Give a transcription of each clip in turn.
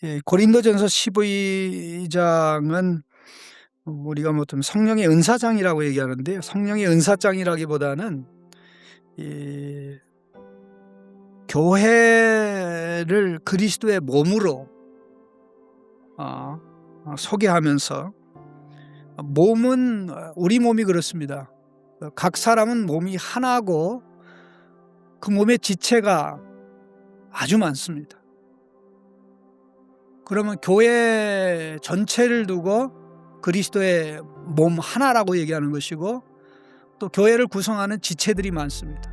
예, 고린도전서 15장은 우리가 좀 성령의 은사장이라고 얘기하는데요. 성령의 은사장이라기보다는 이 교회를 그리스도의 몸으로 소개하면서, 몸은 우리 몸이 그렇습니다. 각 사람은 몸이 하나고 그 몸의 지체가 아주 많습니다. 그러면 교회 전체를 두고 그리스도의 몸 하나라고 얘기하는 것이고, 또 교회를 구성하는 지체들이 많습니다.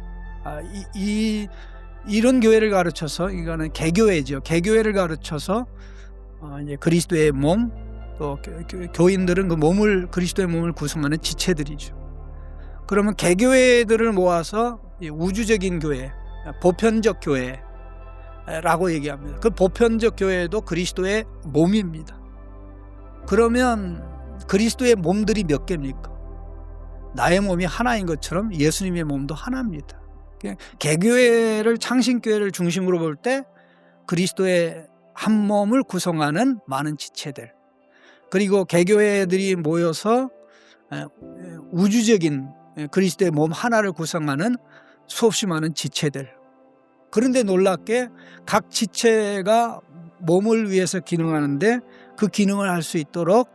이런 교회를 가르쳐서, 이거는 개교회죠. 개교회를 가르쳐서 이제 그리스도의 몸, 또 교인들은 그 몸을, 그리스도의 몸을 구성하는 지체들이죠. 그러면 개교회들을 모아서 우주적인 교회, 보편적 교회라고 얘기합니다. 그 보편적 교회도 그리스도의 몸입니다. 그러면 그리스도의 몸들이 몇 개입니까? 나의 몸이 하나인 것처럼 예수님의 몸도 하나입니다. 개교회를, 창신교회를 중심으로 볼 때 그리스도의 한 몸을 구성하는 많은 지체들, 그리고 개교회들이 모여서 우주적인 그리스도의 몸 하나를 구성하는 수없이 많은 지체들. 그런데 놀랍게 각 지체가 몸을 위해서 기능하는데, 그 기능을 할 수 있도록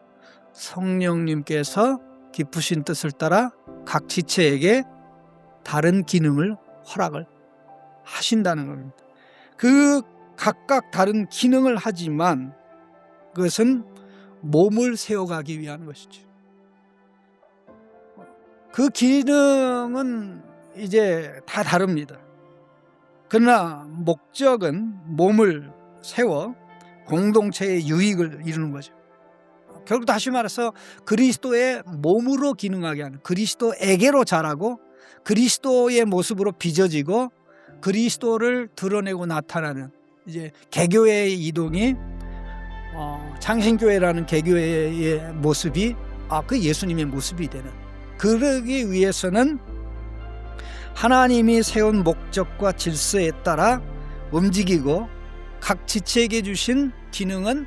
성령님께서 깊으신 뜻을 따라 각 지체에게 다른 기능을 허락을 하신다는 겁니다. 그 각각 다른 기능을 하지만 그것은 몸을 세워가기 위한 것이죠. 그 기능은 이제 다 다릅니다. 그러나 목적은 몸을 세워 공동체의 유익을 이루는 거죠. 결국 다시 말해서 그리스도의 몸으로 기능하게 하는, 그리스도에게로 자라고 그리스도의 모습으로 빚어지고 그리스도를 드러내고 나타나는, 이제 개교회의 이동이 창신교회라는 개교회의 모습이 그 예수님의 모습이 되는, 그러기 위해서는 하나님이 세운 목적과 질서에 따라 움직이고, 각 지체에게 주신 기능은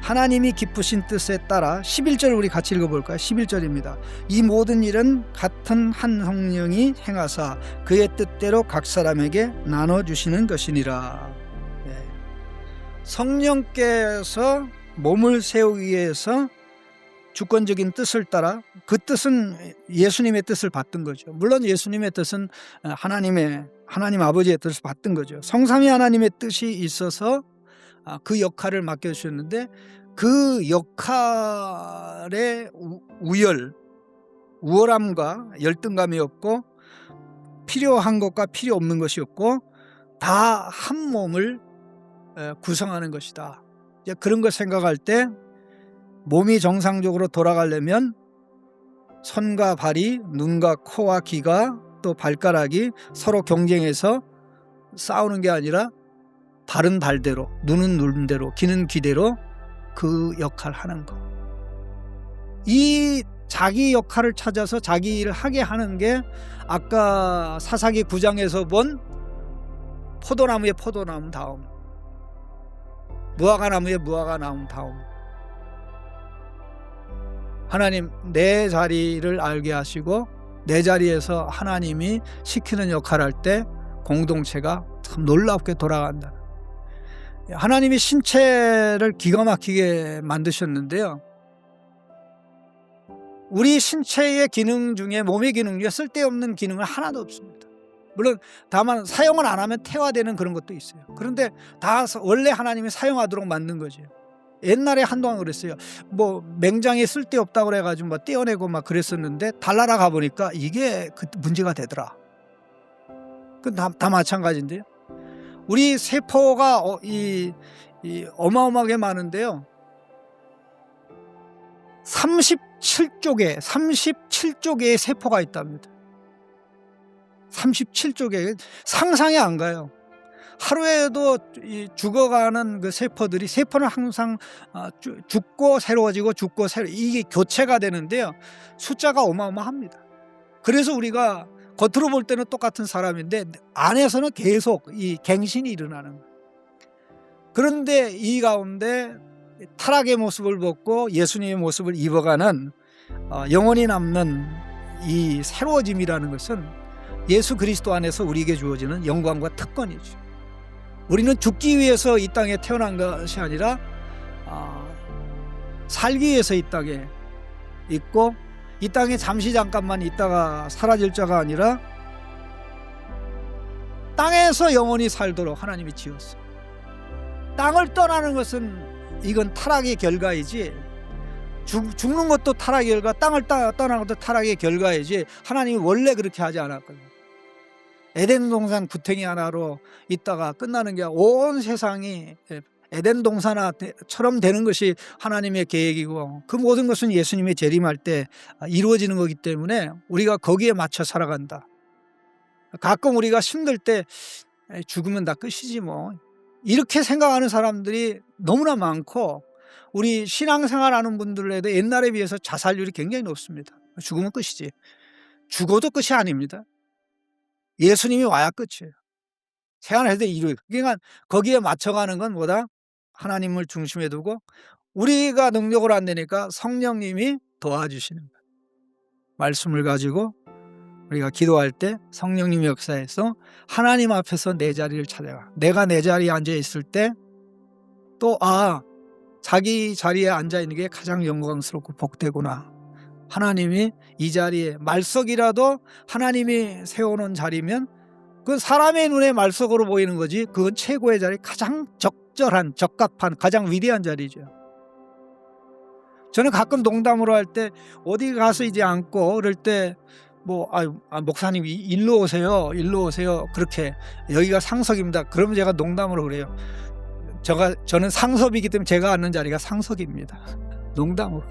하나님이 기쁘신 뜻에 따라, 11절 우리 같이 읽어볼까요? 11절입니다. 이 모든 일은 같은 한 성령이 행하사 그의 뜻대로 각 사람에게 나눠주시는 것이니라. 성령께서 몸을 세우기 위해서 주권적인 뜻을 따라, 그 뜻은 예수님의 뜻을 받던 거죠. 물론 예수님의 뜻은 하나님 아버지의 뜻을 받던 거죠. 성삼위 하나님의 뜻이 있어서 그 역할을 맡겨주셨는데, 그 역할의 우월함과 열등감이 없고, 필요한 것과 필요 없는 것이 없고, 다 한 몸을 구성하는 것이다. 이제 그런 걸 생각할 때, 몸이 정상적으로 돌아가려면 손과 발이, 눈과 코와 귀가, 또 발가락이 서로 경쟁해서 싸우는 게 아니라 발은 발대로, 눈은 눈대로, 귀는 귀대로 그 역할을 하는 거. 이 자기 역할을 찾아서 자기 일을 하게 하는 게 아까 사사기 9장에서 본 포도나무에 포도나무 다움, 무화과나무에 무화과 나무 다움. 하나님 내 자리를 알게 하시고, 내 자리에서 하나님이 시키는 역할을 할 때 공동체가 참 놀랍게 돌아간다. 하나님이 신체를 기가 막히게 만드셨는데요, 우리 신체의 기능 중에, 몸의 기능 중에 쓸데없는 기능은 하나도 없습니다. 물론 다만 사용을 안 하면 퇴화되는 그런 것도 있어요. 그런데 다 원래 하나님이 사용하도록 만든 거죠. 옛날에 한동안 그랬어요. 맹장에 쓸데없다고 그래가지고 떼어내고 그랬었는데, 달나라 가보니까 이게 문제가 되더라. 다 마찬가지인데요. 우리 세포가 어마어마하게 많은데요, 37조 개의 세포가 있답니다. 37조 개, 상상이 안 가요. 하루에도 죽어가는 그 세포는 항상 죽고 새로워지고, 죽고 이게 교체가 되는데요, 숫자가 어마어마합니다. 그래서 우리가 겉으로 볼 때는 똑같은 사람인데 안에서는 계속 이 갱신이 일어나는 거예요. 그런데 이 가운데 타락의 모습을 벗고 예수님의 모습을 입어가는 영원히 남는 이 새로워짐이라는 것은 예수 그리스도 안에서 우리에게 주어지는 영광과 특권이죠. 우리는 죽기 위해서 이 땅에 태어난 것이 아니라 살기 위해서 이 땅에 있고, 이 땅에 잠시 잠깐만 있다가 사라질 자가 아니라 땅에서 영원히 살도록 하나님이 지었어요. 땅을 떠나는 것은 이건 타락의 결과이지, 죽는 것도 타락의 결과, 땅을 떠나는 것도 타락의 결과이지, 하나님이 원래 그렇게 하지 않았거든요. 에덴 동산 구탱이 하나로 있다가 끝나는 게 온 세상이 에덴 동산처럼 되는 것이 하나님의 계획이고, 그 모든 것은 예수님의 재림할 때 이루어지는 거기 때문에 우리가 거기에 맞춰 살아간다. 가끔 우리가 힘들 때 죽으면 다 끝이지 뭐, 이렇게 생각하는 사람들이 너무나 많고, 우리 신앙생활 하는 분들에도 옛날에 비해서 자살률이 굉장히 높습니다. 죽으면 끝이지. 죽어도 끝이 아닙니다. 예수님이 와야 끝이에요. 생활할 때 이루어요. 그러니까 거기에 맞춰가는 건 뭐다? 하나님을 중심에 두고, 우리가 능력으로 안 되니까 성령님이 도와주시는 거예요. 말씀을 가지고 우리가 기도할 때 성령님 역사에서 하나님 앞에서 내 자리를 찾아가. 내가 내 자리에 앉아 있을 때 또 자기 자리에 앉아 있는 게 가장 영광스럽고 복되구나. 하나님이 이 자리에, 말석이라도 하나님이 세워놓은 자리면 그 사람의 눈에 말석으로 보이는 거지, 그건 최고의 자리, 가장 적절한, 적합한, 가장 위대한 자리죠. 저는 가끔 농담으로 할 때 어디 가서 이제 앉고 그럴 때 목사님 일로 오세요, 일로 오세요, 그렇게, 여기가 상석입니다. 그러면 제가 농담으로 그래요. 저는 상섭이기 때문에 제가 앉는 자리가 상석입니다. 농담으로.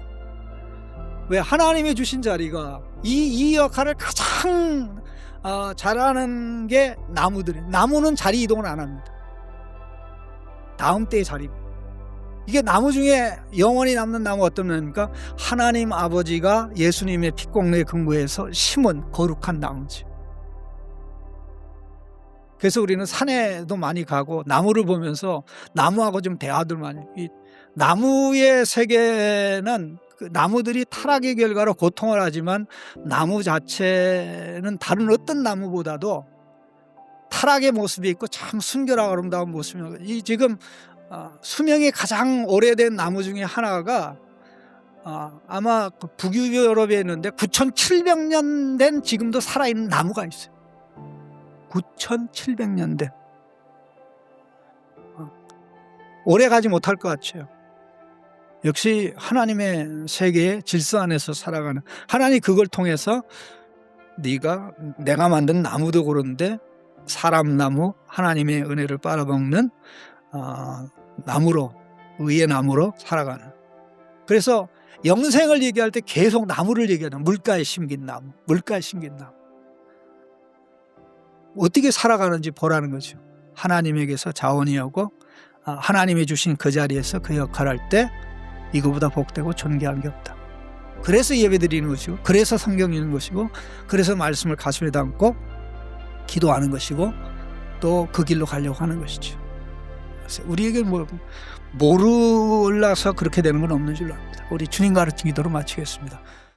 왜? 하나님이 주신 자리가 이 역할을 가장 잘하는 게 나무는 자리 이동을 안 합니다. 다음 때의 자리입니다. 이게 나무 중에 영원히 남는 나무 어떤 나무입니까? 하나님 아버지가 예수님의 핏공로에 근거해서 심은 거룩한 나무지. 그래서 우리는 산에도 많이 가고 나무를 보면서 나무하고 좀 대화들 많이. 이 나무의 세계는 그 나무들이 타락의 결과로 고통을 하지만 나무 자체는 다른 어떤 나무보다도 타락의 모습이 있고 참 순결하고 아름다운 모습입니다. 이 지금 수명이 가장 오래된 나무 중에 하나가 아마 북유럽에 있는데 9,700년 된 지금도 살아있는 나무가 있어요. 9,700년 된. 오래 가지 못할 것 같아요. 역시 하나님의 세계의 질서 안에서 살아가는, 하나님이 그걸 통해서 내가 만든 나무도 그런데 사람나무, 하나님의 은혜를 빨아먹는 나무로, 의의 나무로 살아가는. 그래서 영생을 얘기할 때 계속 나무를 얘기하는, 물가에 심긴 나무, 물가에 심긴 나무. 어떻게 살아가는지 보라는 거죠. 하나님에게서 자원이 오고 하나님이 주신 그 자리에서 그 역할을 할 때 이거보다 복되고 존귀한 게 없다. 그래서 예배드리는 것이고, 그래서 성경 읽는 것이고, 그래서 말씀을 가슴에 담고 기도하는 것이고, 또 그 길로 가려고 하는 것이죠. 그래서 우리에게 모르라서 그렇게 되는 건 없는 줄로 압니다. 우리 주님 가르친 기도로 마치겠습니다.